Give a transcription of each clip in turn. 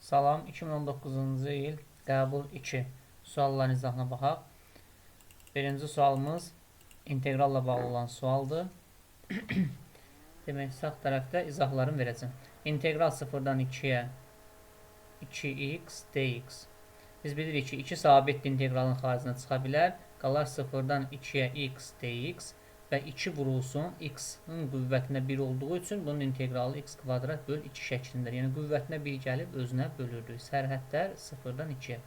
Salam, 2019-cu il qəbul 2 sualların izahına baxaq. Birinci sualımız integralla bağlı olan sualdır. Demək, sağ tərəfdə izahlarını verəcəm. İntegral 0-dan 2-yə 2x dx. Biz bilirik ki, 2 sabit integralın xaricinə çıxa bilər. Qalar 0-dan 2-yə x dx və 2 vurulsun x-in qüvvətinə 1 olduğu üçün bunun integralı x kvadrat böl 2 şəklindədir. Yəni qüvvətinə 1 gəlib özünə bölürdük. Sərhədlər 0-dan 2-yə.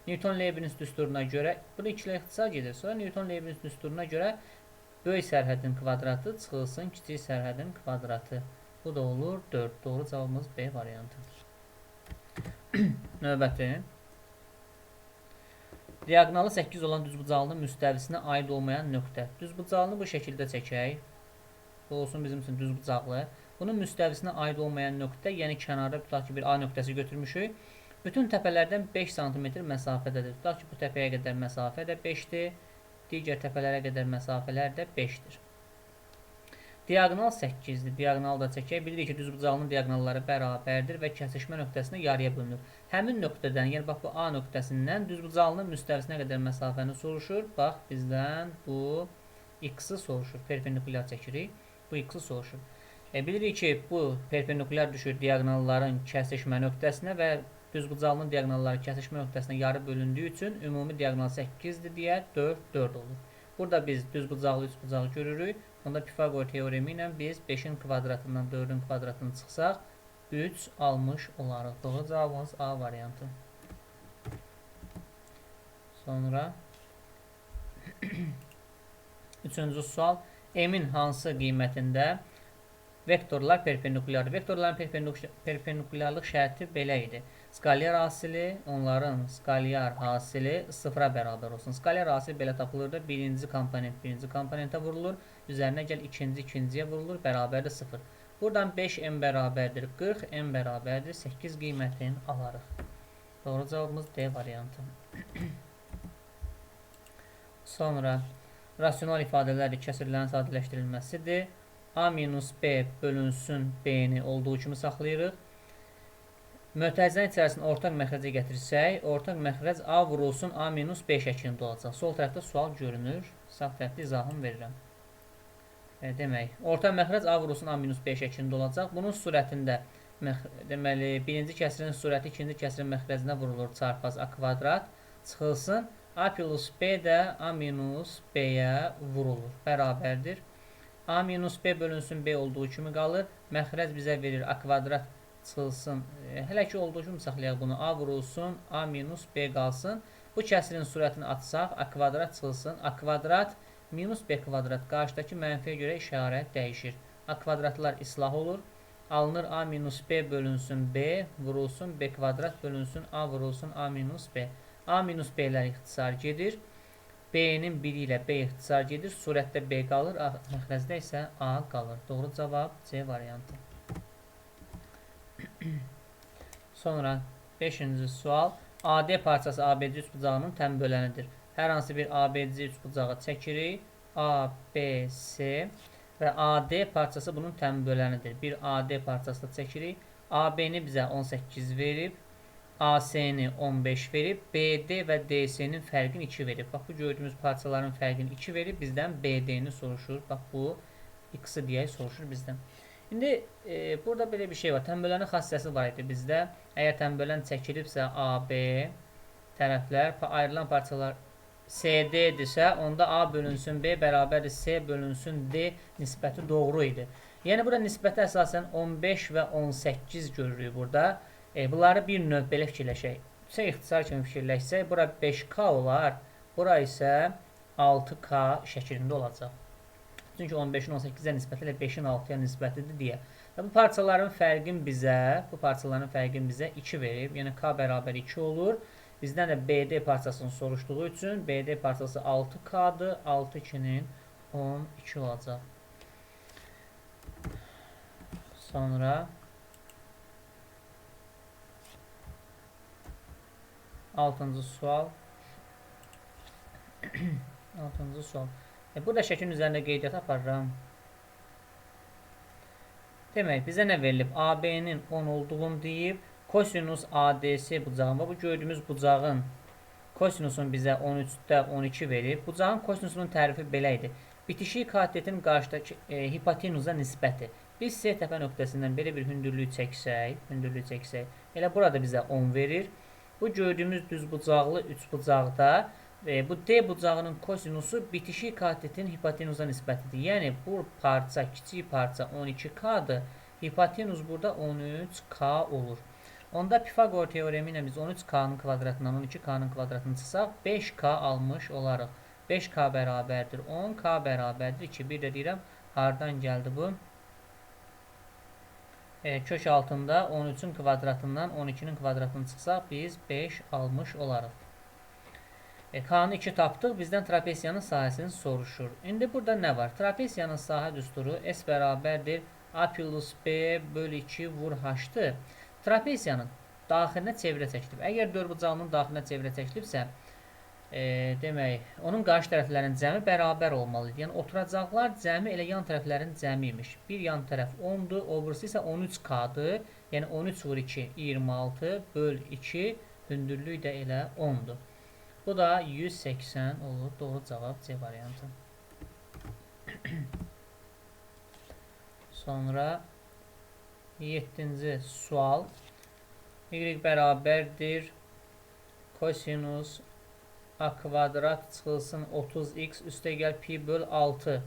Newton-Leibniz düsturuna görə, bunu 2 ilə ixtisar gedir. Sonra Newton-Leibniz düsturuna görə böyük sərhədin kvadratı çıxılsın kiçik sərhədin kvadratı. Bu da olur 4. Doğru cavabımız B variantıdır. Növbəti. Diagonalı 8 olan düzbucaqlının müstəvisinə aid olmayan nöqtə. Düzbucaqlını bu şəkildə çəkək. Bu olsun bizim üçün düzbucaqlı. Bunun müstəvisinə aid olmayan nöqtə, yəni kənarda tutaq ki, bir A nöqtəsi götürmüşük. Bütün təpələrdən 5 cm məsafədədir. Tutaq ki, bu təpəyə qədər məsafə də 5-dir. Digər təpələrə qədər məsafələr də 5-dir. Diagonal 8-dir. Diagonal da çəkək. Bilirik ki, düzbucaqlının diagonalları bərabərdir və kəsişmə nöqtəsinə yarıya bölünür. Həmin nöqtədən, yəni bax bu A nöqtəsindən düzbucaqlının müstəvisinə qədər məsafəni soruşur. Bax, bizdən bu x-i soruşur. Perpendikulyar çəkirik. Bu x-i soruşur. Bilirik ki, bu perpendikulyar düşür diagonalların kəsişmə nöqtəsinə və düzbucaqlının diagonalları kəsişmə nöqtəsinə yarı bölündüyü üçün ümumi diagonal 8-dir deyə 4, 4 olur. Burada biz düzbucaqlı, üçbucağı görürük. Onda Pifagor teoremi ilə biz 5-in kvadratından 4-ün kvadratını çıxsaq 3 almış olarıq. Doğru cavabımız A variantı. Sonra 3-cü sual. M-in hansı qiymətində vektorlar perpendikulyardır? Vektorların perpendikulyarlıq şərti belə idi. Skalyar hasili, onların skalyar hasili sıfıra bərabər olsun. Skalyar hasil belə tapılır da birinci komponent birinci komponentə vurulur. Üzərinə gəl ikinciyə vurulur. Bərabərdir 0. Buradan 5m bərabərdir 40, m bərabərdir 8 qiymətini alarıq. Doğru cavabımız D variantı. Sonra rasional ifadələrdir, kəsirlərin sadələşdirilməsidir. A minus B bölünsün B-ni olduğu kimi saxlayırıq. Mötərizənin içərisində ortaq məxrəcə gətirsək, ortaq məxrəc A vurulsun A minus B şəklində olacaq. Sol tərəfdə sual görünür. Sağ tərəfdə izahını verirəm. Demək, ortaq məxrəc A vurulsun A minus B şəklində olacaq. Bunun surətində, deməli, birinci kəsirin surəti ikinci kəsirin məxrəcinə vurulur. Çarpaz A kvadrat çıxılsın. A plus B də A minus B-yə vurulur. Bərabərdir. A minus B bölünsün B olduğu kimi qalır. Məxrəc bizə verir A kvadrat çıxılsın. Hələ ki olduğu kimi saxlayaq bunu. A vurulsun, A minus B qalsın. Bu kəsirin surətini atsaq, A kvadrat çıxılsın. A kvadrat minus B kvadrat. Qarşıdakı mənfiyə görə işarət dəyişir. A kvadratlar islah olur. Alınır A minus B bölünsün B, vurulsun B kvadrat bölünsün A vurulsun A minus B. A minus B-lər ixtisar gedir. B-nin biri ilə B ixtisar gedir. Surətdə B qalır, məxrəcdə isə A qalır. Doğru cavab C variantı. Sonra 5-ci sual. AD parçası ABC üçbucağının təm bölənidir. Hər hansı bir ABC üçbucağı çəkirik. A, B, C və AD parçası bunun təm bölənidir. Bir AD parçası da çəkirik. AB-ni bizə 18 verib. AC-ni 15 verib. BD və DC-nin fərqini 2 verib. Bax, bu gördüyümüz parçaların fərqini 2 verib. Bizdən BD-ni soruşur. Bax, bu X-i deyək soruşur bizdən. İndi burada belə bir şey var. Tənbölənin xassəsi var idi bizdə. Əgər tənbölən çəkilibsə AB tərəflər, ayrılan parçalar CD-dirsə, onda A bölünsün B bərabərdir C bölünsün D nisbəti doğru idi. Yəni, burada nisbəti əsasən 15 və 18 görürük burada. Bunları bir növ belə fikirləşək. İxtisar kimi fikirləşsək, bura 5K olar, bura isə 6K şəklində olacaq. Çünki 15-in 18-ə nisbəti ilə 5-in 6-ya nisbətidir deyə. Bu parçaların fərqin bizə 2 verib. Yəni K bərabər 2 olur. Bizdən də BD parçasını soruşduğu üçün BD parçası 6K-dır. 6 2-nin 12 olacaq. Sonra 6-cı sual. 6-cı sual. Burada şəklin üzərində qeydiyyat aparıram. Demək, bizə nə verilib? AB-nin 10 olduğunu deyib, Kosinus ADS bucağın və bu gördüyümüz bucağın kosinusun bizə 13-də 12 verib. Bucağın kosinusunun tərifi belə idi. Bitişik katetin qarşıdakı hipotenuza nisbəti. Biz S təpə nöqtəsindən belə bir hündürlük çəksək, elə burada bizə 10 verir. Bu gördüyümüz düz bucaqlı üç bucaqda bu D bucağının kosinusu bitişik katetin hipotenuza nisbətidir. Yəni bu parça, kiçik parça 12K'dır. Hipotenuz burada 13K olur. Onda Pifagor teoremi ilə biz 13K'nın kvadratından 12K'nın kvadratını çıxsaq 5K almış olarıq. 5K bərabərdir 10K bərabərdir 2. Bir də deyirəm, hardan gəldi bu? Kök altında 13'ün kvadratından 12'nin kvadratını çıxsaq biz 5 almış olarıq. K'nı 2 tapdıq. Bizdən trapesiyanın sahəsini soruşur. İndi burada nə var? Trapesiyanın sahə düsturu S bərabərdir A plus B bölü 2 vur H-dır. Trapesiyanın daxilinə çevrə çəkilib. Əgər dördbucağının daxilinə çevrə çəkilibsə, demək, onun qarşı tərəflərinin cəmi bərabər olmalıdır. Yəni, oturacaqlar cəmi elə yan tərəflərin cəmi imiş. Bir yan tərəf 10'dur, o birisi isə 13K'dır. Yəni, 13 vur 2, 26 böl 2, hündürlük də elə 10'dur. Bu da 180 olur. Doğru cavab C variantı. Sonra 7-ci sual. Y bərabərdir kosinus A kvadrat çıxılsın 30x üstə gəl pi böl 6.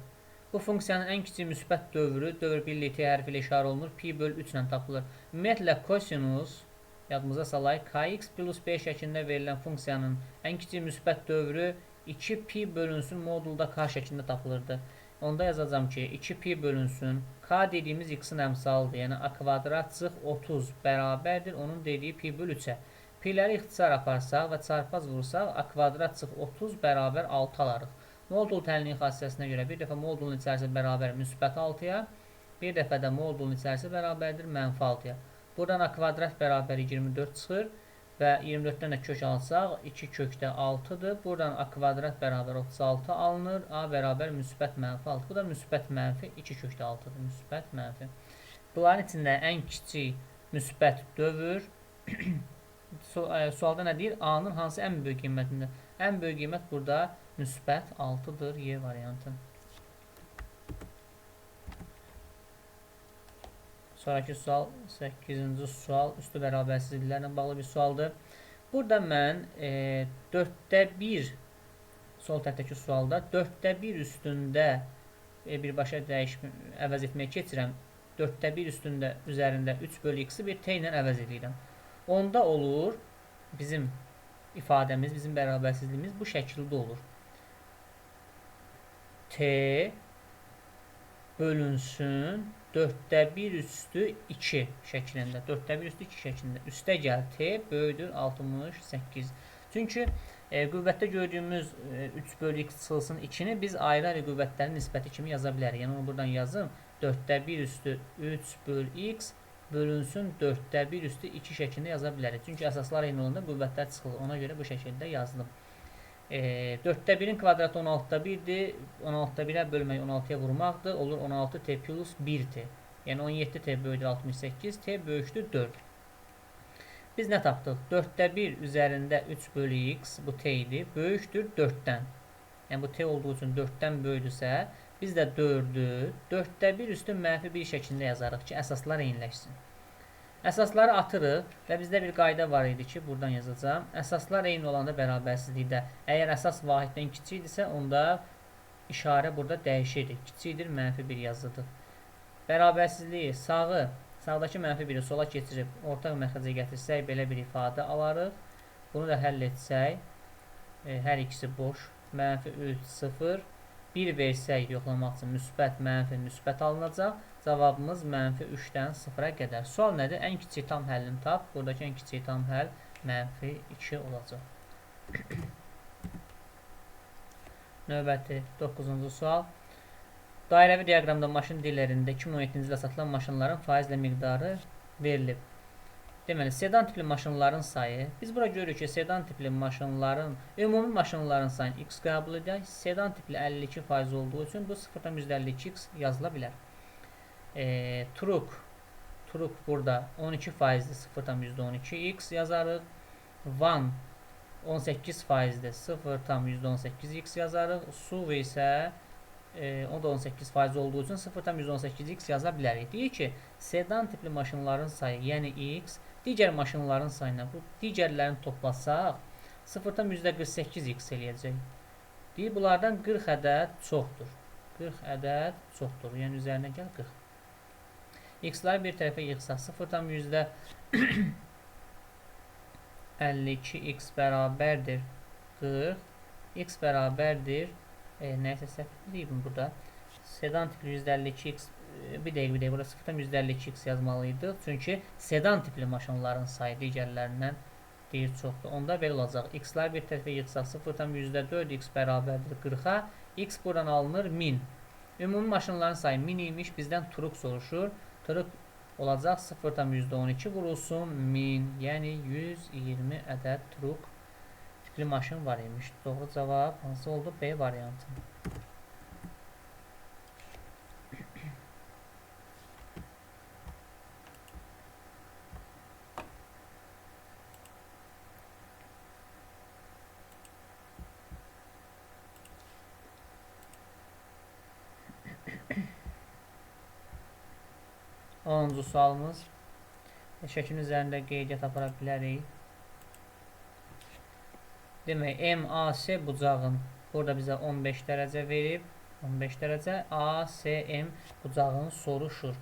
Bu funksiyanın ən kiçik müsbət dövr birliyi T hərfi ilə işarə olunur. Pi böl 3 ilə tapılır. Ümumiyyətlə kosinus yadımıza salay kx plus b şəklində verilən funksiyanın ən kiçik müsbət dövrü 2 pi bölünsün modulda k şəklində tapılırdı. Onda yazacağım ki 2 pi bölünsün k dediyimiz x-in əmsalıdır. Yəni a kvadrat çıx 30 bərabərdir onun dediyi pi böl 3-ə. Pi'ləri ixtisar aparsaq və çarpaz vursaq a kvadrat çıx 30 bərabər 6 alarıq. Modul tənliyin xassəsinə görə bir dəfə modulun içərisi bərabər müsbət 6-ya, bir dəfə də modulun içərisi bərabərdir mənfi 6-ya. Buradan a kvadrat bərabər 24 çıxır və 24-dən də kök alsaq 2 kökdə 6-dır. Buradan a kvadrat bərabər 36 alınır. A bərabər müsbət mənfi 6. Bu da müsbət mənfi 2 kökdə 6-dır. Müsbət mənfi. Bunların içində ən kiçik müsbət dövr sualda nə deyir? A-nın hansı ən böyük qiymətində? Ən böyük qiymət burada müsbət 6-dır. Y variantı. Sonraki sual 8-ci sual üstü bərabərsizliklərlə bağlı bir sualdır. Burada mən 4'də 1 sol tərəfdəki sualda 4'də 1 üstündə birbaşa əvəz etməyə keçirəm. 4'də 1 üstündə üzərində 3 bölü x-i bir t ilə əvəz edirəm. Onda olur bizim ifadəmiz, bizim bərabərsizliyimiz bu şəkildə olur. T bölünsün 4'də 1 üstü 2 şəklində. 4'də 1 üstü 2 şəklində. Üstə gəl T böyüdür 68. Çünki qüvvətdə gördüyümüz 3 bölü x çıxılsın 2'ni biz ayrı-ayrı qüvvətlərin nisbəti kimi yaza bilərik. Yəni onu buradan yazım. 4'də 1 üstü 3 bölü x bölünsün 4'də 1 üstü 2 şəklində yaza bilərik. Çünki əsaslar eyni olanda qüvvətlər çıxılır. Ona görə bu şəkildə yazdım. 4'də 1'in kvadratı 16'da 1'dir. 16'da 1'ə bölmək 16'ya vurmaqdır. Olur 16t plus 1t. Yəni 17t böyüdür 68. T böyükdür 4. Biz nə tapdıq? 4'də 1 üzərində 3 bölü x bu t idi. Böyükdür 4'dən. Yəni bu t olduğu üçün 4'dən böyüdürsə biz də 4'ü 4'də 1 üstü mənfi 1 şəklində yazarıq ki əsaslar eyniləşsin. Əsasları atırıq və bizdə bir qayda var idi ki, buradan yazacağım. Əsaslar eyni olanda bərabərsizlikdə, əgər əsas vahiddən kiçikdirsə, onda işarə burada dəyişir. Kiçikdir, mənfi 1 yazılır. Bərabərsizliyi sağdakı mənfi 1'i sola keçirib, ortaq məxrəcə gətirsək, belə bir ifadə alarıq. Bunu da həll etsək, hər ikisi boş, mənfi 3, 0. 1 versək yoxlamaq üçün müsbət, mənfi, müsbət alınacaq. Cavabımız mənfi 3'dən 0'a qədər. Sual nədir? Ən kiçik tam həllini tap. Buradakı ən kiçik tam həll mənfi 2 olacaq. Növbəti 9-cu sual. Dairəvi diaqramda maşın dillərində 2017-ci ildə satılan maşınların faizlə miqdarı verilib. Deməli, sedan tipli maşınların sayı. Biz bura görürük ki, sedan tipli maşınların, ümumi maşınların sayını x qəbul edək. Sedan tipli 52% olduğu üçün bu 0,52x yazıla bilər. Truk Truk burada 12%'dir 0,12 x yazarıq. Van 18%'dir 0,18 x yazarıq. Suv isə o da 18% olduğu üçün 0,18 x yaza bilərik. Deyir ki, sedan tipli maşınların sayı, yəni x, digər maşınların sayına bu digərlərini toplasaq 0,48 x eləyəcək. Deyir, bunlardan 40 ədəd çoxdur. 40 ədəd çoxdur. Yəni üzərinə gəl 40. X-ları bir tərəfə yığsaq 0,52 x bərabərdir 40. X bərabərdir nəysə səhv edeyim burada. Sedan tipli 152 x bir dəqiqə burada 0,152 x yazmalıydıq. Çünki sedan tipli maşınların sayı digərlərindən deyir çoxdur. Onda belə olacaq. X-lar bir tərəfə yığsaq 0,4 x bərabərdir 40-a. X buradan alınır 1000. Ümumi maşınların sayı 1000 imiş. Bizdən Truk soruşur. Truk olacaq 0,12 vurulsun 1000. Yəni 120 ədəd Truk tipli maşın var imiş. Doğru cavab hansı oldu? B variantı. Onuncu sualımız. Şəklin üzərində qeydiyyat apara bilərik. Demək, MAS bucağın burada bizə 15 dərəcə verib. 15 dərəcə ASM bucağını soruşur.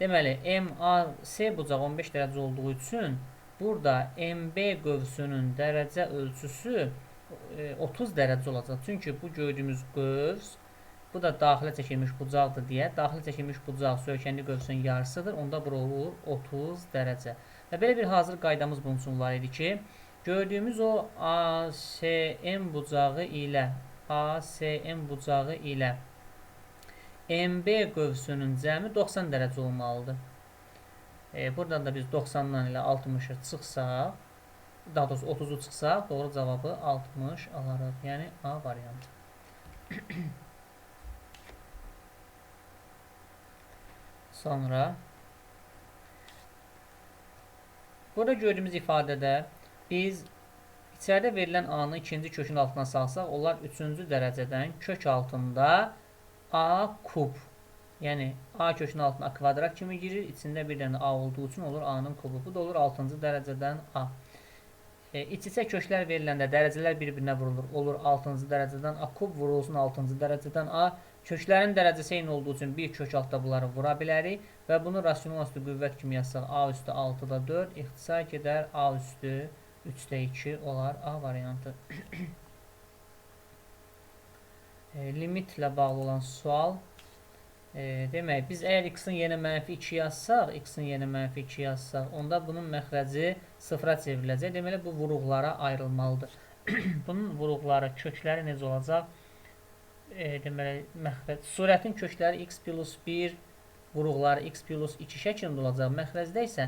Deməli, MAS bucağı 15 dərəcə olduğu üçün burada MB qövsünün dərəcə ölçüsü 30 dərəcə olacaq. Çünki bu gördüyümüz qövs bu da daxilə çəkilmiş bucaqdır deyə. Daxilə çəkilmiş bucaq söykənli qövsün yarısıdır. Onda bura olur 30 dərəcə. Və belə bir hazır qaydamız bunun üçün var idi ki, gördüyümüz o ASM bucağı ilə MB qövsünün cəmi 90 dərəcə olmalıdır. Buradan da biz 90-dan ilə 60'ı çıxsaq, daha doğrusu 30'u çıxsaq, doğru cavabı 60 alarıq. Yəni A variantı. Sonra burada gördüyümüz ifadədə biz içəridə verilən A-nı ikinci kökün altına salsaq, onlar 3-cü dərəcədən kök altında A kub. Yəni A kökün altına A kvadrat kimi girir. İçində bir dənə A olduğu üçün olur A-nın kubu. Bu da olur 6-cı dərəcədən A. İç-içə köklər veriləndə dərəcələr bir-birinə vurulur. Olur 6-cı dərəcədən A kub vurulsun 6-cı dərəcədən A. Köklərin dərəcəsi eyni olduğu üçün bir kök altda bunları vura bilərik və bunu rasional üstü qüvvət kimi yazsaq A üstü 6-da 4 ixtisar gedər A üstü 3-də 2 olar A variantı. Limitlə bağlı olan sual. Demək, biz əgər x-in yerinə mənfi 2 yazsaq, onda bunun məxrəci sıfıra çevriləcək. Deməli, bu vuruqlara ayrılmalıdır. Bunun vuruqları, kökləri necə olacaq? Deməli, məxrəc, surətin kökləri x plus 1, vuruqları x plus 2 şəklində olacaq. Məxrəcdə isə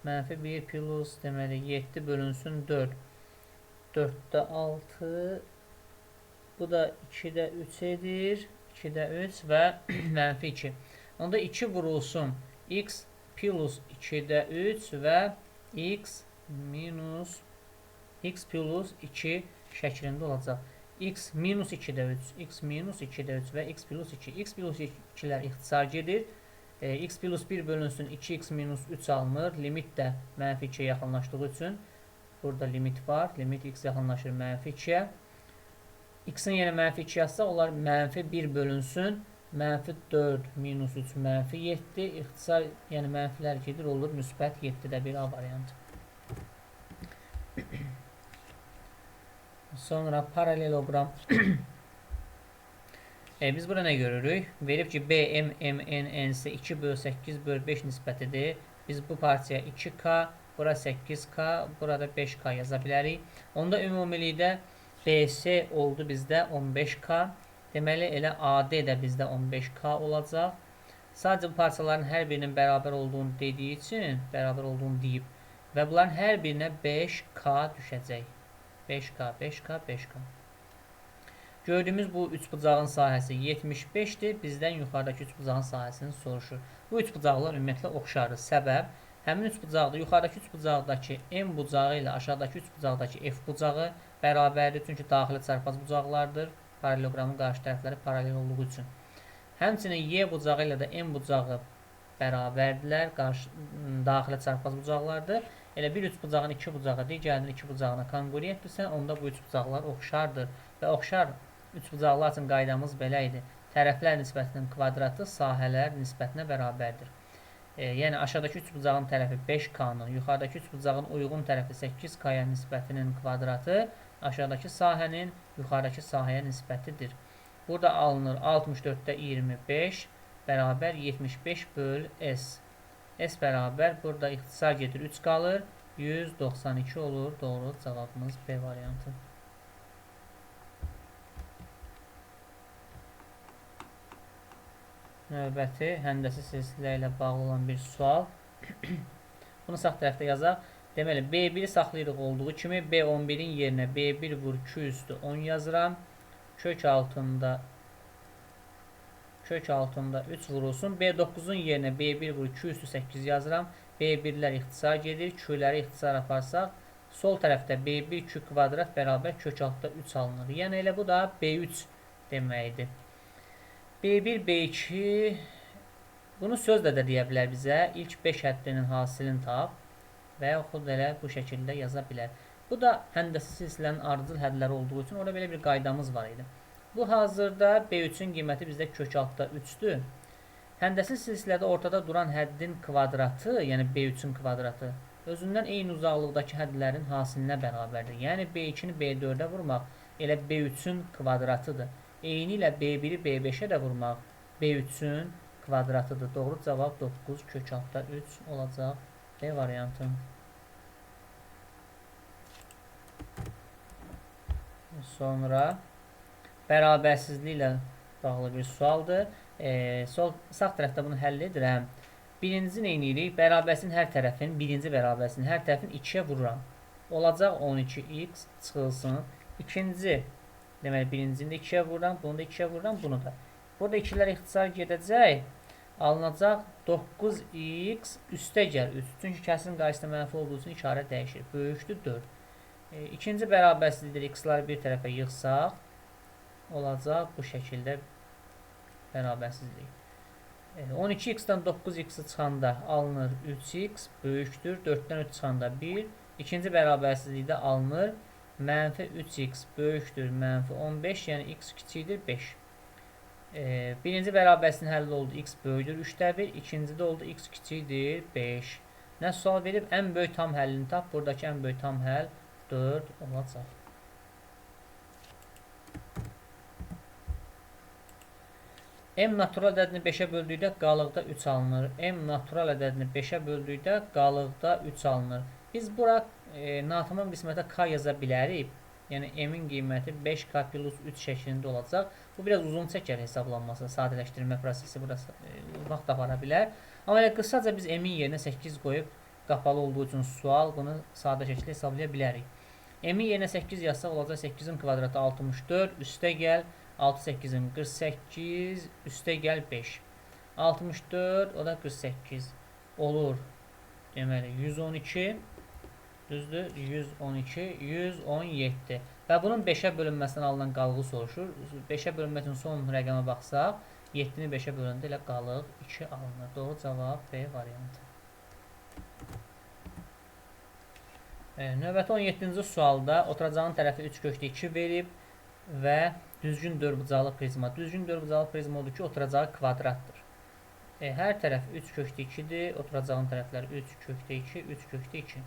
mənfi 1 plus, deməli, 7 bölünsün 4. 4-də 6, bu da 2-də 3 edir. 2-də 3 və mənfi 2. Onda 2 vurulsun x plus 2-də 3 və x minus x plus 2 şəklində olacaq. X minus 2'də 3, x minus 2'də 3 və x plus 2. X plus 2'lər ixtisar gedir. X plus 1 bölünsün 2x minus 3 alınır. Limit də mənfi 2'yə yaxınlaşdığı üçün burada limit var. Limit x yaxınlaşır mənfi 2'yə. X-in yerinə mənfi 2 yazsaq, onlar mənfi 1 bölünsün. Mənfi 4 minus 3 mənfi 7. İxtisar, yəni mənfilər gedir, olur müsbət 7-də bir A variantı. Sonra paralelogram. Biz burada nə görürük? Verib ki, BMMN'si 2 bölü 8 bölü 5 nisbətidir. Biz bu parçaya 2K, bura 8K, burada 5K yaza bilərik. Onda ümumilikdə BS oldu bizdə 15K. Deməli, elə AD də bizdə 15K olacaq. Sadəcə bu parçaların hər birinin bərabər olduğunu dediyi üçün, bərabər olduğunu deyib. Və bunların hər birinə 5K düşəcək. 5K, 5K, 5K. Gördüyümüz bu üçbucağın sahəsi 75-dir. Bizdən yuxarıdakı üçbucağın sahəsini soruşur. Bu üçbucaqlar ümumiyyətlə oxşardır. Səbəb, həmin üçbucaqda yuxarıdakı üçbucaqdakı M bucağı ilə aşağıdakı üçbucaqdakı F bucağı bərabərdir. Çünki daxili çarpaz bucaqlardır. Paraleloqramın qarşı tərəfləri paralel olduğu üçün. Həmçinin Y bucağı ilə də M bucağı bərabərdirlər. Daxili çarpaz bucaqlardır. Elə bir üçbucağın iki bucağı digərinin iki bucağına konqurentdirsə, onda bu üçbucaqlar oxşardır. Və oxşar üçbucaqlar üçün qaydamız belə idi. Tərəflər nisbətinin kvadratı sahələr nisbətinə bərabərdir. Yəni aşağıdakı üçbucağın tərəfi 5K-nın, yuxarıdakı üçbucağın uyğun tərəfi 8K-ya nisbətinin kvadratı aşağıdakı sahənin yuxarıdakı sahəyə nisbətidir. Burada alınır 64-də 25 bərabər 75 böl S. S bərabər, burada ixtisar gedir 3 qalır, 192 olur. Doğru cavabımız B variantı. Növbəti həndəsi silsilə ilə bağlı olan bir sual. Bunu sağ tərəfdə yazaq. Deməli, B1-i saxlayırıq olduğu kimi B11-in yerinə B1 vur 2 üstü 10 yazıram. Kök altında 3 vurulsun. B9-un yerinə B1 vur 2 üstü 8 yazıram. B1-lər ixtisar gedir. Q'ləri ixtisar aparsaq, sol tərəfdə B1 Q kvadrat bərabər kök altda 3 alınır. Yəni elə bu da B3 deməkdir. B1, B2 bunu sözlə də deyə bilər bizə. İlk 5 həddinin hasilini tap və yaxud elə bu şəkildə yaza bilər. Bu da həndəsi silsilənin ardıcıl hədləri olduğu üçün orada belə bir qaydamız var idi. Bu hazırda B3-ün qiyməti bizdə kök altda 3-dür. Həndəsi silsilədə ortada duran həddin kvadratı, yəni B3-ün kvadratı, özündən eyni uzaqlıqdakı hədlərin hasilinə bərabərdir. Yəni B2-ni B4-ə vurmaq elə B3-ün kvadratıdır. Eyni ilə B1-i B5-ə də vurmaq B3-ün kvadratıdır. Doğru cavab 9 kök altda 3 olacaq. B variantı. Sonra bərabərsizlik ilə bağlı bir sualdır. Sağ tərəfdə bunu həll edirəm. Birinci nə edirik? Bərabərsizliyin hər tərəfin, birinci bərabərsizliyin hər tərəfin 2-yə vururam. Olacaq 12x çıxılsın. İkinci, deməli birincini də 2-yə vururam, bunu da 2-yə vururam, bunu da. Burada ikilər ixtisar gedəcək. Alınacaq 9x üstə gəl 3. Çünki kəsirin qarşısında mənfi olduğu üçün işarə dəyişir. Böyükdür 4. İkinci bərabərsizlikdir. X-ları bir tərəfə yığsaq, olacaq bu şəkildə bərabərsizlik. 12x-dan 9x-i çıxanda alınır 3x böyükdür. 4-dən 3 çıxanda 1. İkinci bərabərsizlikdə alınır mənfi 3x böyükdür mənfi 15, yəni x kiçikdir 5. Birinci bərabərsizliyin həlli oldu x böyükdür 3-də 1, ikincidə oldu x kiçikdir 5. Nə sual verib? Ən böyük tam həllini tap. Buradakı ən böyük tam həll 4 olacaq. M natural ədədini 5-ə böldükdə qalıqda 3 alınır. M natural ədədini 5-ə böldükdə qalıqda 3 alınır. Biz bura natamam qismətə K yaza bilərik. Yəni M-in qiyməti 5K plus 3 şəklində olacaq. Bu biraz uzun çəkər hesablanması, sadələşdirmə prosesi burası vaxt apara bilər. Amma elə qısaca biz M-in yerinə 8 qoyub qapalı olduğu üçün sual bunu sadə şəkildə hesablaya bilərik. M-in yerinə 8 yazsaq olacaq 8-in kvadratı 64, üstə gəl 6 8-in 48, üstə gəl 5. 64, o da 48 olur. Deməli 112, düzdür? 112, 117. Və bunun 5-ə bölünməsindən alınan qalığı soruşur. 5-ə bölünmə üçün son rəqəmə baxsaq, 7-ni 5-ə bölündə ilə qalıq 2 alınır. Doğru cavab B variantı. Növbəti 17-ci sualda oturacağın tərəfi 3 kökdə 2 verib və düzgün dördbucaqlı prizma. Düzgün dördbucaqlı prizma odur ki, oturacağı kvadratdır. Hər tərəf 3 kökdə 2-dir. Oturacağın tərəflər 3 kökdə 2, 3 kökdə 2.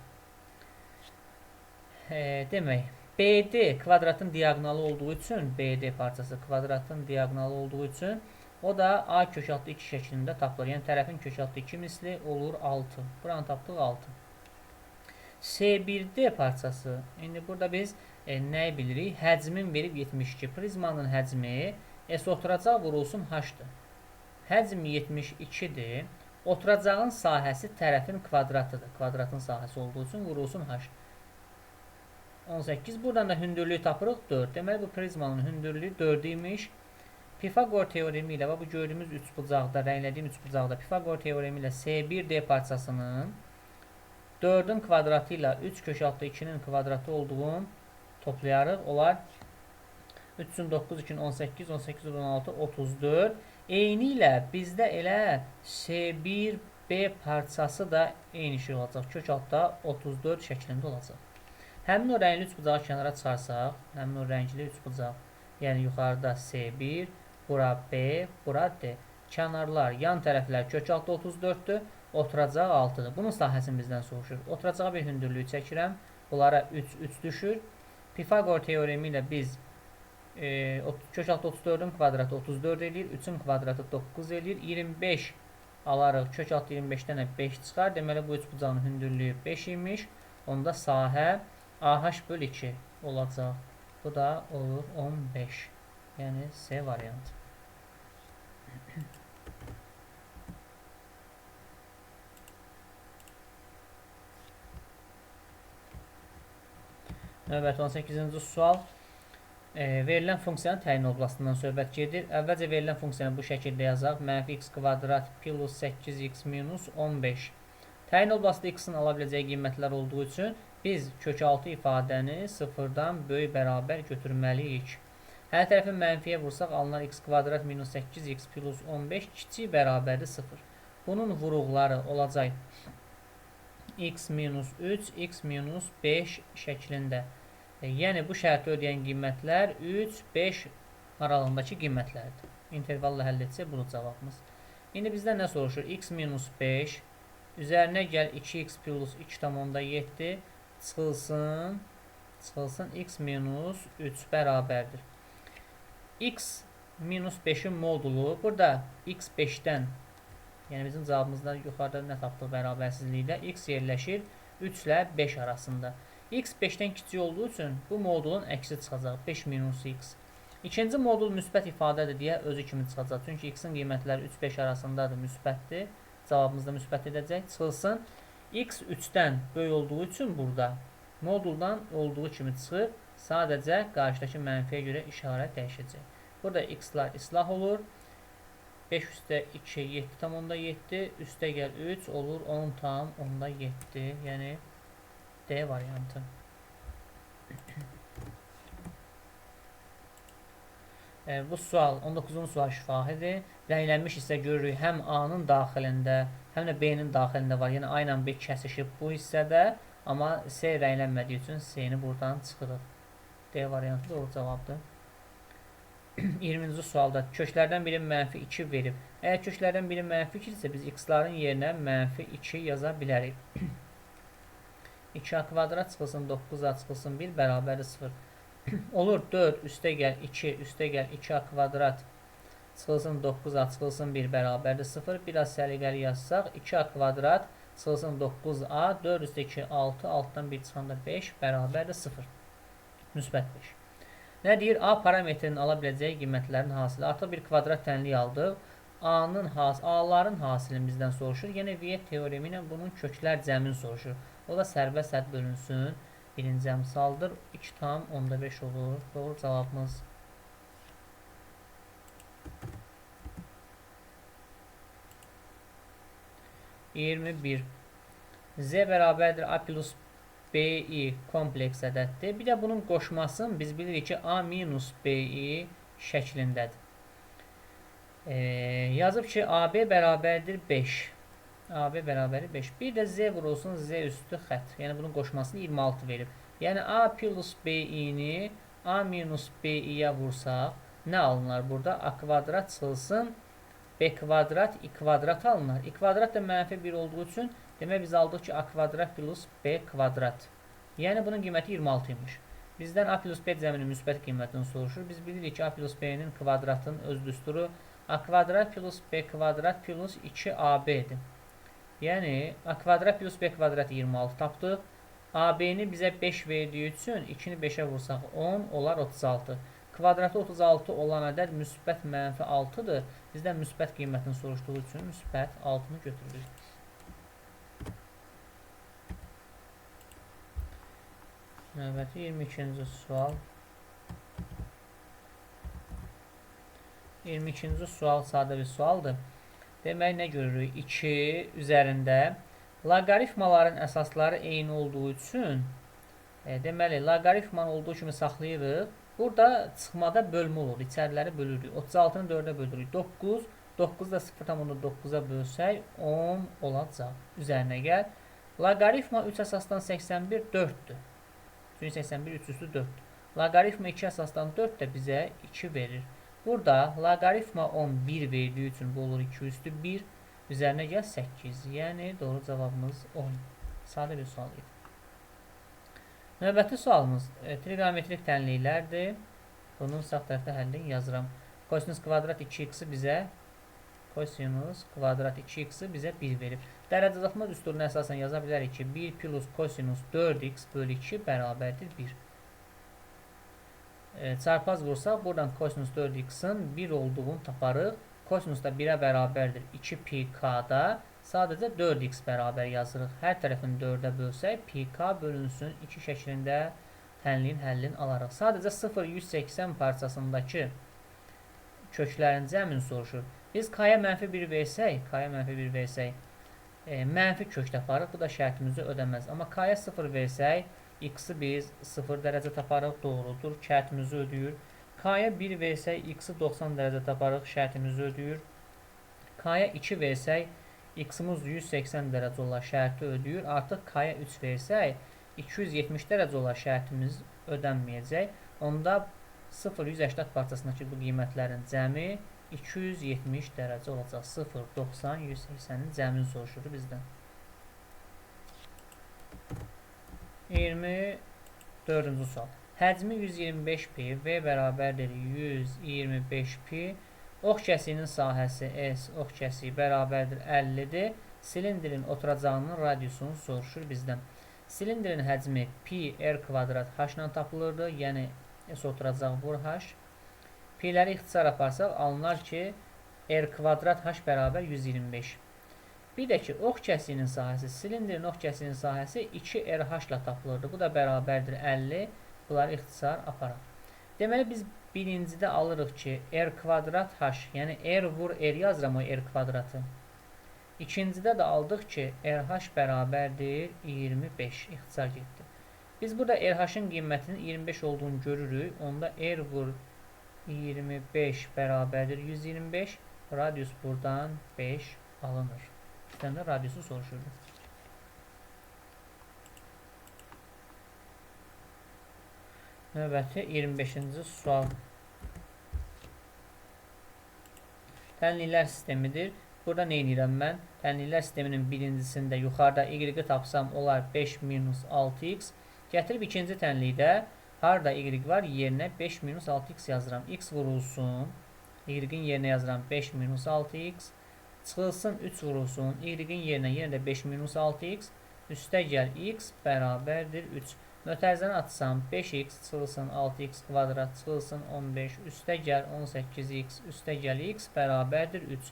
Demək, BD kvadratın diaqonalı olduğu üçün, BD parçası kvadratın diaqonalı olduğu üçün, o da A kök altı 2 şəklində tapılır. Yəni, tərəfin kök altı 2 misli olur 6. Buranı tapdıq 6. S1D parçası, indi burada biz nəyi bilirik? Həcmin verib 72. Prizmanın həcmi S oturacaq vurulsun H-dır. Həcm 72-dir. Oturacağın sahəsi tərəfin kvadratıdır. Kvadratın sahəsi olduğu üçün vurulsun H. 18. Buradan da hündürlüyü tapırıq 4. Deməli bu prizmanın hündürlüyü 4 imiş. Pifagor teoremi ilə və bu gördüyümüz üçbucaqda, rənglədiyim üçbucaqda Pifagor teoremi ilə S1D parçasının 4-ün kvadratı ilə 3 kök altı 2-nin kvadratı olduğunu toplayarıq. Olar 3 üçün 9, 2 18, 18, 16, 34. Eyni ilə bizdə elə S1B parçası da eyni şey olacaq. Kök altda 34 şəklində olacaq. Həmin o rəngli üçbucağı kənara çıxarsaq, həmin o rəngli üçbucaq, yəni yuxarıda S1, bura B, bura D. Kənarlar, yan tərəflər kök altda 34-dür, oturacaq 6-dır. Bunun sahəsini bizdən soruşur. Oturacağı bir hündürlüyü çəkirəm. Bunlara 3, 3 düşür. Pifagor teoremi ilə biz kök altda 34-ün kvadratı 34 eləyir, 3-ün kvadratı 9 eləyir, 25 alarıq, kök altda 25-dən 5 çıxar. Deməli bu üçbucağın hündürlüyü 5 imiş. Onda sahə AH/2 olacaq. Bu da olur 15. Yəni C variantı. Növbəti 18-ci sual. Verilən funksiyanın təyin oblasından söhbət gedir. Əvvəlcə verilən funksiyanı bu şəkildə yazaq. Mənfi x kvadrat plus 8x minus 15. Təyin oblasında x-in ala biləcəyi qiymətlər olduğu üçün biz kök altı ifadəni sıfırdan böyük bərabər götürməliyik. Hər tərəfi mənfiyə vursaq alınan x kvadrat minus 8x plus 15 kiçik bərabərdir 0. Bunun vuruqları olacaq x minus 3, x minus 5 şəklində. Yəni bu şərti ödəyən qiymətlər 3, 5 aralığındakı qiymətlərdir. İntervalla həll etsək budur cavabımız. İndi bizdən nə soruşur? X minus 5 üzərinə gəl 2x plus 2,7 çıxılsın x minus 3 bərabərdir. X minus 5'in modulu burada x 5'dən yəni bizim cavabımızda yuxarıda nə tapdıq bərabərsizlikdə x yerləşir 3 ilə 5 arasında. X 5'dən kiçik olduğu üçün bu modulun əksi çıxacaq 5 minus x. İkinci modul müsbət ifadədir deyə özü kimi çıxacaq. Çünki x-in qiymətləri 3-5 arasındadır, müsbətdir. Cavabımızda müsbət edəcək. Çıxılsın. X 3-dən böyük olduğu üçün burada moduldan olduğu kimi çıxır. Sadəcə qarşıdakı mənfiyə görə işarə dəyişəcək. Burada x-lar islah olur. 5 üstə 2, 7,7. Üstə gəl 3 olur 10,7. Yəni D variantı. Bu sual 19-cu sual şifahidir. Rənglənmiş hissə görürük həm A-nın daxilində, həm də B-nin daxilində var. Yəni A ilə B kəsişib bu hissədə, amma C rənglənmədiyi üçün C-ni buradan çıxırıq. D variantı doğru cavabdır. 20-ci sualda köklərdən biri mənfi 2 verib. Əgər köklərdən biri mənfi 2 isə biz x-ların yerinə mənfi 2 yaza bilərik. 2a kvadrat çıxılsın 9a çıxılsın 1 bərabərdir 0. Olur 4 üstə gəl 2 üstə gəl 2a kvadrat çıxılsın 9a çıxılsın 1 bərabərdir 0. Biraz səliqəli yazsaq 2a kvadrat çıxılsın 9a 4 üstə 2 6 6-dan 1 çıxanda 5 bərabərdir 0. Müsbət 5. Nə deyir? A parametrinin ala biləcəyi qiymətlərin hasili. Artıq bir kvadrat tənlik aldıq. A-ların hasilini bizdən soruşur. Yenə Viet teoremi ilə bunun köklər cəmini soruşur. O da sərbəst hədd bölünsün. Birinci əmsaldır. 2,5 olur. Doğru cavabımız. Z bərabərdir A plus BI kompleks ədəddir. Bir də bunun qoşmasını biz bilirik ki A minus BI şəklindədir. Yazıb ki AB bərabərdir 5. AB bərabərdir 5. Bir də Z vurulsun Z üstü xət. Yəni bunun qoşmasını 26 verib. Yəni A plus BI-ni A minus BI-yə vursaq nə alınır burada? A kvadrat çıxılsın B kvadrat I kvadrat alınır. I kvadrat da mənfi 1 olduğu üçün demək biz aldıq ki A kvadrat plus B kvadrat. Yəni bunun qiyməti 26 imiş. Bizdən A plus B cəminin müsbət qiymətini soruşur. Biz bilirik ki A plus B-nin kvadratının öz düsturu A kvadrat plus B kvadrat plus 2AB-dir. Yəni A kvadrat plus B kvadrat 26 tapdıq. AB-ni bizə 5 verdiyi üçün 2-ni 5-ə vursaq 10 olar 36. Kvadratı 36 olan ədəd müsbət mənfi 6-dır. Bizdən müsbət qiymətini soruşduğu üçün müsbət 6-nı götürürük. Növbəti 22-ci sual. 22-ci sual sadə bir sualdır. Demək, nə görürük? 2 üzərində loqaritmaların əsasları eyni olduğu üçün deməli, loqaritmanı olduğu kimi saxlayırıq. Burada çıxmada bölmə olur. İçəriləri bölürük. 36-nı 4-ə bölürük. 9. 9 da 0,9-a bölsək 10 olacaq. Üzərinə gəl. Loqaritma 3 əsasdan 81 4-dür. Çünki 81 3 üstü 4-dür. Loqaritma 2 əsasdan 4 də bizə 2 verir. Burada loqaritma 10 1 verdiyi üçün bu olur 2 üstü 1. Üzərinə gəl 8. Yəni doğru cavabımız 10. Sadə bir sual idi. Növbəti sualımız trigonometrik tənliklərdir. Bunun sağ tərəfdə həllini yazıram. Kosinus kvadrat 2x-i bizə kosinus kvadrat 2x-i bizə 1 verib. Dərəcə azaltma düsturuna əsasən yaza bilərik ki, 1 plus kosinus 4x bölü 2 bərabərdir 1. Çarpaz vursaq, buradan kosinus 4x-in 1 olduğunu taparıq. Kosinus da 1-ə bərabərdir 2 pi k-da. Sadəcə 4x bərabər yazırıq. Hər tərəfini 4-ə bölsək, pi k bölünsün 2 şəklində tənliyin həllini alarıq. Sadəcə 0-180 parçasındakı köklərin cəmini soruşur. Biz k-ya mənfi 1 versək, mənfi kök taparıq. Bu da şərtimizi ödəməz. Amma k-ya 0 versək, x-i biz 0 dərəcə taparıq. Doğrudur, şərtimizi ödəyir. K-ya 1 versək, x-i 90 dərəcə taparıq. Şərtimizi ödəyir. K-ya 2 versək, x-imiz 180 dərəcə olar, şərti ödəyir. Artıq k-ya 3 versək, 270 dərəcə olar, şərtimiz ödənməyəcək. Onda 0-180 parçasındakı bu qiymətlərin cəmi 270 dərəcə olacaq. 0, 90, 180-in cəmini soruşur bizdən. 24-cü sual. Həcmi 125 pi, v bərabərdir 125 pi. Ox kəsiyinin sahəsi S, ox kəsiyi bərabərdir 50-dir. Silindrin oturacağının radiusunu soruşur bizdən. Silindrin həcmi pi r kvadrat h ilə tapılırdı. Yəni S oturacaq vur h. Pi'ləri ixtisar aparsaq alınar ki r kvadrat h bərabər 125. Bir də ki ox kəsiyinin sahəsi, silindrin ox kəsiyinin sahəsi 2rh ilə tapılırdı. Bu da bərabərdir 50. Bunları ixtisar aparaq. Deməli biz birincidə alırıq ki, r kvadrat h, yəni r vur r yazıram o r kvadratı. İkincidə də aldıq ki, rh bərabərdir 25, ixtisar getdi. Biz burada rh-ın qiymətinin 25 olduğunu görürük. Onda r vur 25 bərabərdir 125. Radius buradan 5 alınır. Bizdən də radiusu soruşurdu. Növbəti 25-ci sual. Tənliklər sistemidir. Burada nə edirəm mən? Tənliklər sisteminin birincisində yuxarıda y-i tapsam olar 5 minus 6x. Gətirib ikinci tənlikdə harada y var yerinə 5 minus 6x yazıram. X vurulsun. Y-in yerinə yazıram 5 minus 6x. Çıxılsın 3 vurulsun. Y-in yerinə yenə də 5 minus 6x. Üstə gəl x bərabərdir 3. Mötərizəni atsam 5x çıxılsın 6x kvadrat çıxılsın 15 üstə gəl 18x üstə gəl x bərabərdir 3.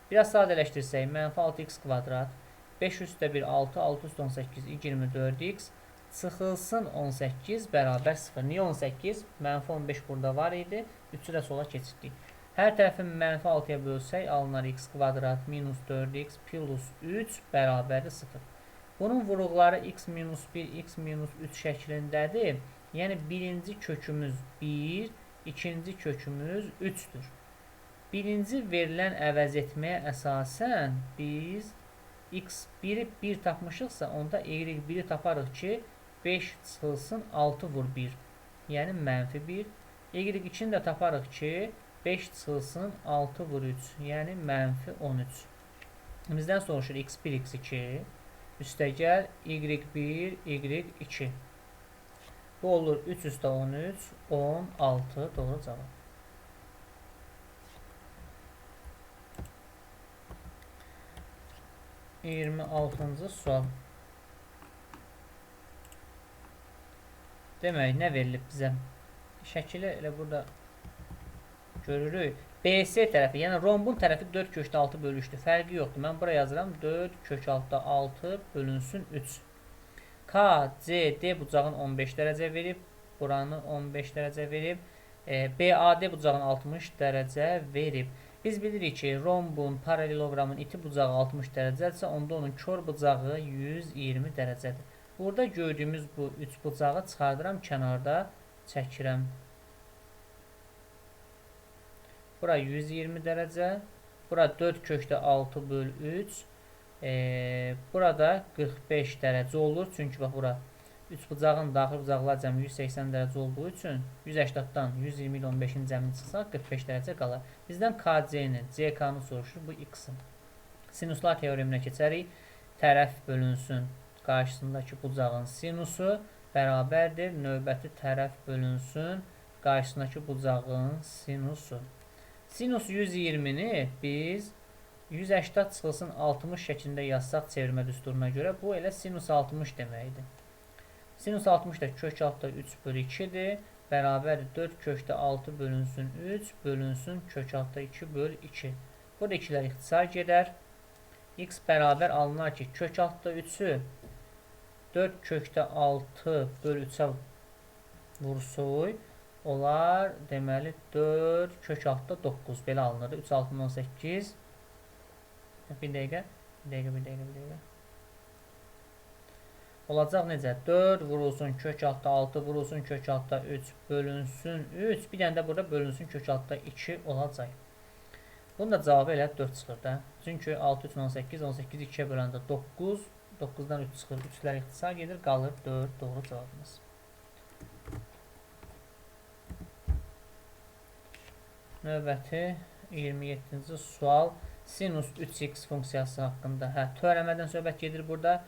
Biraz sadələşdirsək mənfi 6x kvadrat 5 üstə 1 6 6 üstə 18 24x çıxılsın 18 bərabər 0. Niyə 18? Mənfi 15 burada var idi. 3-ü də sola keçirdik. Hər tərəfin mənfi 6-ya bölsək alınar x kvadrat minus 4x plus 3 bərabərdir 0. Bunun vuruqları x minus 1, x minus 3 şəklindədir. Yəni birinci kökümüz 1, ikinci kökümüz 3-dür. Birinci verilən əvəz etməyə əsasən biz x1-i 1 tapmışıqsa onda y1-i taparıq ki 5 çıxılsın 6 vur 1. Yəni mənfi 1. Y2-ni də taparıq ki 5 çıxılsın 6 vur 3. Yəni mənfi 13. Bizdən soruşur x1, x2. Üstə gəl, y1, y2. Bu olur 3 üstə 13, 16, doğru cavab. Iyirmi 6-cı sual. Demək, nə verilib bizə? Şəkili elə burada görürük. BS tərəfi, yəni rombun tərəfi 4 kökdə 6 bölü 3-dür. Fərqi yoxdur. Mən buraya yazıram 4 kök altda 6 bölünsün 3. KCD bucağın 15 dərəcə verib. Buranı 15 dərəcə verib. BAD bucağın 60 dərəcə verib. Biz bilirik ki, rombun, paralelogramın iti bucağı 60 dərəcədirsə, onda onun kör bucağı 120 dərəcədir. Burada gördüyümüz bu 3 bucağı çıxardıram, kənarda çəkirəm. Bura 120 dərəcə. Bura 4 kökdə 6 böl 3. Burada 45 dərəcə olur. Çünki bax bura 3 bucağın daxil bucaqlar cəmi 180 dərəcə olduğu üçün 180-dan 120 ilə 15-in cəmini çıxsaq 45 dərəcə qalar. Bizdən KC-ni, CK-nı soruşur, bu X-in. Sinuslar teoreminə keçərik. Tərəf bölünsün qarşısındakı bucağın sinusu bərabərdir. Növbəti tərəf bölünsün qarşısındakı bucağın sinusu. Sinus 120-ni biz 180 çıxılsın 60 şəklində yazsaq çevirmə düsturuna görə bu elə sinus 60 deməkdir. Sinus 60 da kök altda 3 bölü 2-dir. Bərabərdir 4 kökdə 6 bölünsün 3 bölünsün kök altda 2 böl 2. Burada 2-lər ixtisar gedər. X bərabər alınar ki, kök altda 3-ü 4 kökdə 6 böl 3-ə vursuy. Olar deməli 4 kök altda 9 belə alınır. 3 6 18. Bir dəqiqə. Olacaq necə? 4 vurulsun kök altda 6 vurulsun kök altda 3 bölünsün 3. Bir dənə də burada bölünsün kök altda 2 olacaq. Bunun da cavabı elə 4 çıxır da. Çünki 6 3 18 18 2-yə böləndə 9 9-dan 3 çıxır. 3-lər ixtisar gedir. Qalır 4 doğru cavabımız. Növbəti 27-ci sual. Sinus 3x funksiyası haqqında. Törəmədən söhbət gedir burada.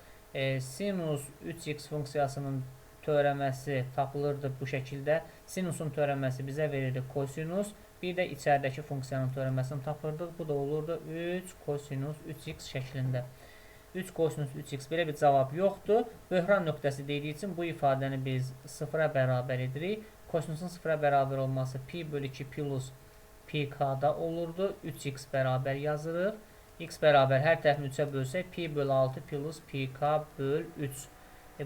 Sinus 3x funksiyasının törəməsi tapılırdı bu şəkildə. Sinusun törəməsi bizə verirdi kosinus. Bir də içəridəki funksiyanın törəməsini tapırdıq. Bu da olurdu 3 kosinus 3x şəklində. 3 kosinus 3x belə bir cavab yoxdur. Böhran nöqtəsi dediyi üçün bu ifadəni biz 0-a bərabər edirik. Kosinusun 0-a bərabər olması pi bölü 2 plus pk-da olurdu. 3x bərabər yazırıq. X bərabər hər tərəfini 3-ə bölsək pi bölü 6 plus pk böl 3.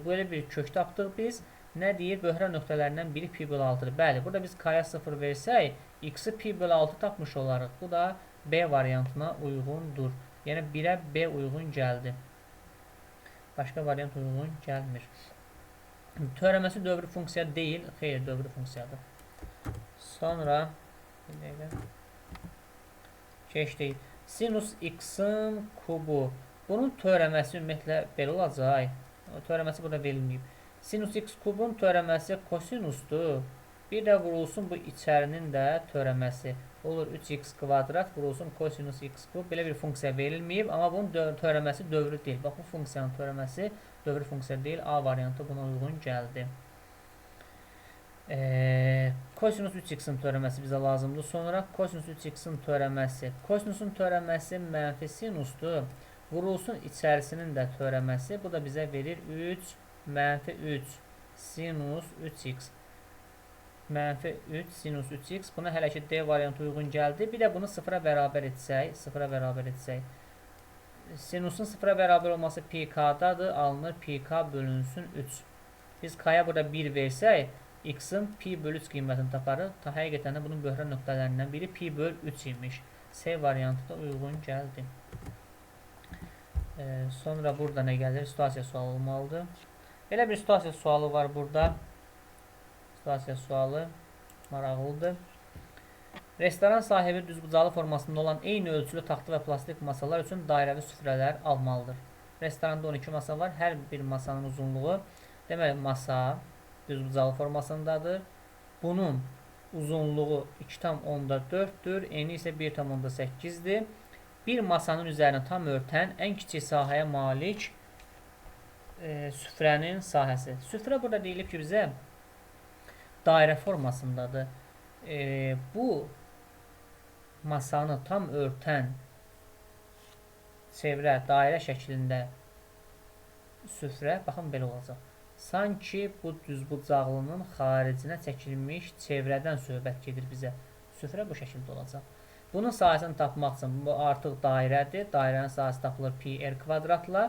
Böyle bir kök tapdıq biz. Nə deyir? Böhran nöqtələrindən biri pi bölü 6-dır. Bəli, burada biz k-ya 0 versək, x-i pi bölü 6 tapmış olarıq. Bu da B variantına uyğundur. Yəni 1-ə B uyğun gəldi. Başqa variant uyğun gəlmir. Törəməsi dövrü funksiya deyil, xeyr, dövrü funksiyadır. Sonra keçdik. Sinus x-in kubu. Bunun törəməsi ümumiyyətlə belə olacaq. Törəməsi burada verilməyib. Sinus x kubun törəməsi kosinusdur. Bir də vurulsun bu içərinin də törəməsi. Olur 3x kvadrat vurulsun kosinus x kub. Belə bir funksiya verilməyib. Amma bunun törəməsi dövrü deyil. Bax, bu funksiyanın törəməsi dövrü funksiya deyil. A variantı buna uyğun gəldi. Kosinus 3x-in törəməsi bizə lazımdır. Sonra kosinus 3x-in törəməsi. Kosinusun törəməsi mənfi sinusdur. Vurulsun içərisinin də törəməsi. Bu da bizə verir 3 mənfi 3 sinus 3x. Mənfi 3 sinus 3x. Buna hələ ki D variantı uyğun gəldi. Bir də bunu 0-a bərabər etsək. Sinusun 0-a bərabər olması pk-dadır. Alınır pk bölünsün 3. Biz k-ya burada 1 versək, x-in pi bölü 3 qiymətini taparıq. Həqiqətən də bunun böhran nöqtələrindən biri pi bölü 3 imiş. C variantı da uyğun gəldi. Sonra burada nə gəlir? Situasiya sualı olmalıdır. Belə bir situasiya sualı var burada. Situasiya sualı maraqlıdır. Restoran sahibi düzbucaqlı formasında olan eyni ölçülü taxta və plastik masalar üçün dairəvi süfrələr almalıdır. Restoranda 12 masa var. Hər bir masanın uzunluğu, deməli masa düzbucaqlı formasındadır. Bunun uzunluğu 2,4-dür. Eni isə 1,8-dir. Bir masanın üzərini tam örtən ən kiçik sahəyə malik süfrənin sahəsi. Süfrə burada deyilib ki, bizə dairə formasındadır. Bu masanı tam örtən çevrə dairə şəklində süfrə, baxın belə olacaq. Sanki bu düzbucaqlının xaricinə çəkilmiş çevrədən söhbət gedir bizə. Süfrə bu şəkildə olacaq. Bunun sahəsini tapmaq üçün bu artıq dairədir. Dairənin sahəsi tapılır pi r kvadratla.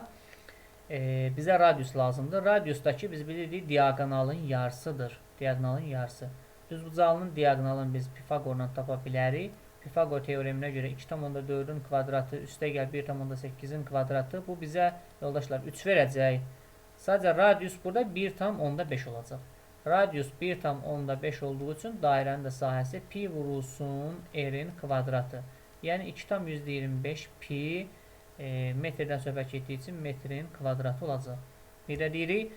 Bizə radius lazımdır. Radiusdakı biz bilirik diaqonalın yarısıdır. Diaqonalın yarısı. Düzbucağlının diaqonalını biz Pifaqorla tapa bilərik. Pifaqor teoreminə görə 2,4-ün kvadratı üstə gəl 1,8-in kvadratı. Bu bizə yoldaşlar 3 verəcək. Sadəcə radius burada 1,5 olacaq. Radius 1,5 olduğu üçün dairənin də sahəsi pi vurulsun r-in kvadratı. Yəni 2,125 pi metrdən söhbət etdiyi üçün metrin kvadratı olacaq. Bir də deyirik,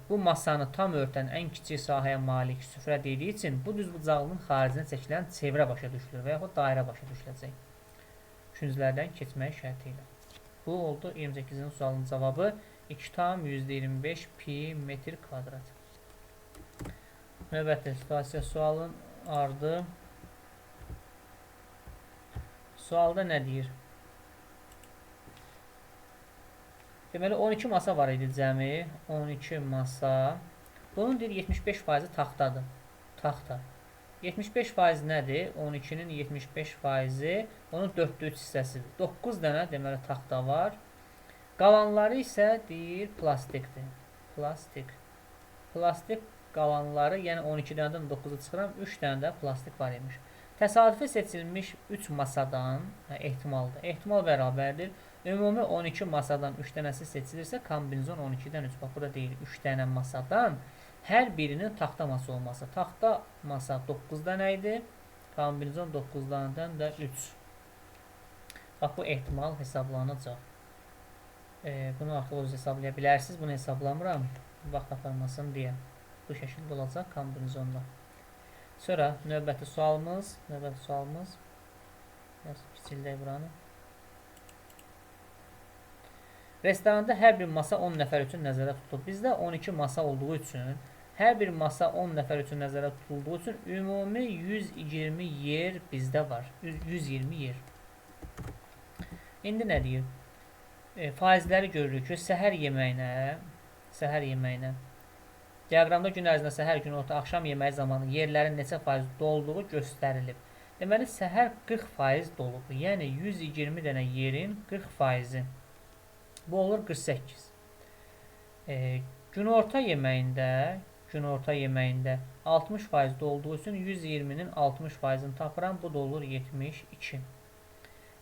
bu masanı tam örtən ən kiçik sahəyə malik süfrə dediyi üçün bu düzbucaqlının xaricinə çəkilən çevrə başa düşülür və yaxud dairə başa düşüləcək. Üçüncülərdən keçmək şərti ilə. Bu oldu 28-ci sualın cavabı 2,125 pi metr kvadrat. Növbəti situasiya sualın ardı. Sualda nə deyir? Deməli 12 masa var idi cəmi. 12 masa. Bunun deyir 75%-i taxtadır. Taxta. 75% nədir? 12-nin 75%-i onun 4-də 3 hissəsidir. 9 dənə deməli taxta var. Qalanları isə deyir plastikdir. Plastik. Plastik qalanları, yəni 12 dənədən 9-u çıxıram, 3 dənə də plastik var imiş. Təsadüfi seçilmiş 3 masadan ehtimaldır. Ehtimal bərabərdir. Ümumi 12 masadan 3 dənəsi seçilirsə, kombinizon 12-dən 3. Bax, burada deyil, 3 dənə masadan hər birinin taxta masa olması. Taxta masa 9 dənə idi. Kombinizon 9 dənədən də 3. Bax, bu ehtimal hesablanacaq. Bunu artıq öz hesablaya bilərsiniz. Bunu hesablamıram. Vaxt aparmasın deyə. Bu şəkildə olacaq kombinizonda. Sonra növbəti sualımız. Biraz kiçildək buranı. Restoranda hər bir masa 10 nəfər üçün nəzərdə tutulub. Bizdə 12 masa olduğu üçün, hər bir masa 10 nəfər üçün nəzərdə tutulduğu üçün ümumi 120 yer bizdə var. 120 yer. İndi nə deyir? Faizləri görürük ki, səhər yeməyinə, diaqramda gün ərzində səhər, gün orta, axşam yeməyi zamanı yerlərin neçə faiz dolduğu göstərilib. Deməli, səhər 40% doludur. Yəni 120 dənə yerin 40%-i. Bu olur 48. Günorta yeməyində 60% olduğu üçün 120-nin 60%-ni tapıram. Bu da olur 72.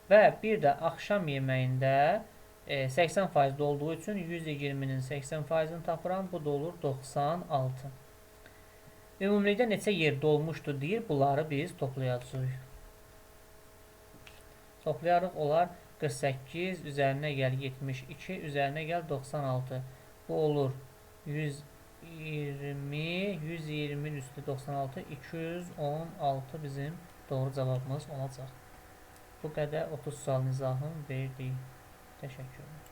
Və bir də axşam yeməyində 80% olduğu üçün 120-nin 80%-ni tapıram. Bu da olur 96. Ümumilikdə neçə yer dolmuşdur deyir. Bunları biz toplayacağıq. Toplayarıq, olar 48, üzərinə gəl 72, üzərinə gəl 96. Bu olur 120 üstü 96, 216 bizim doğru cavabımız olacaq. Bu qədər 30 sual izahını verdik. Təşəkkür ederim.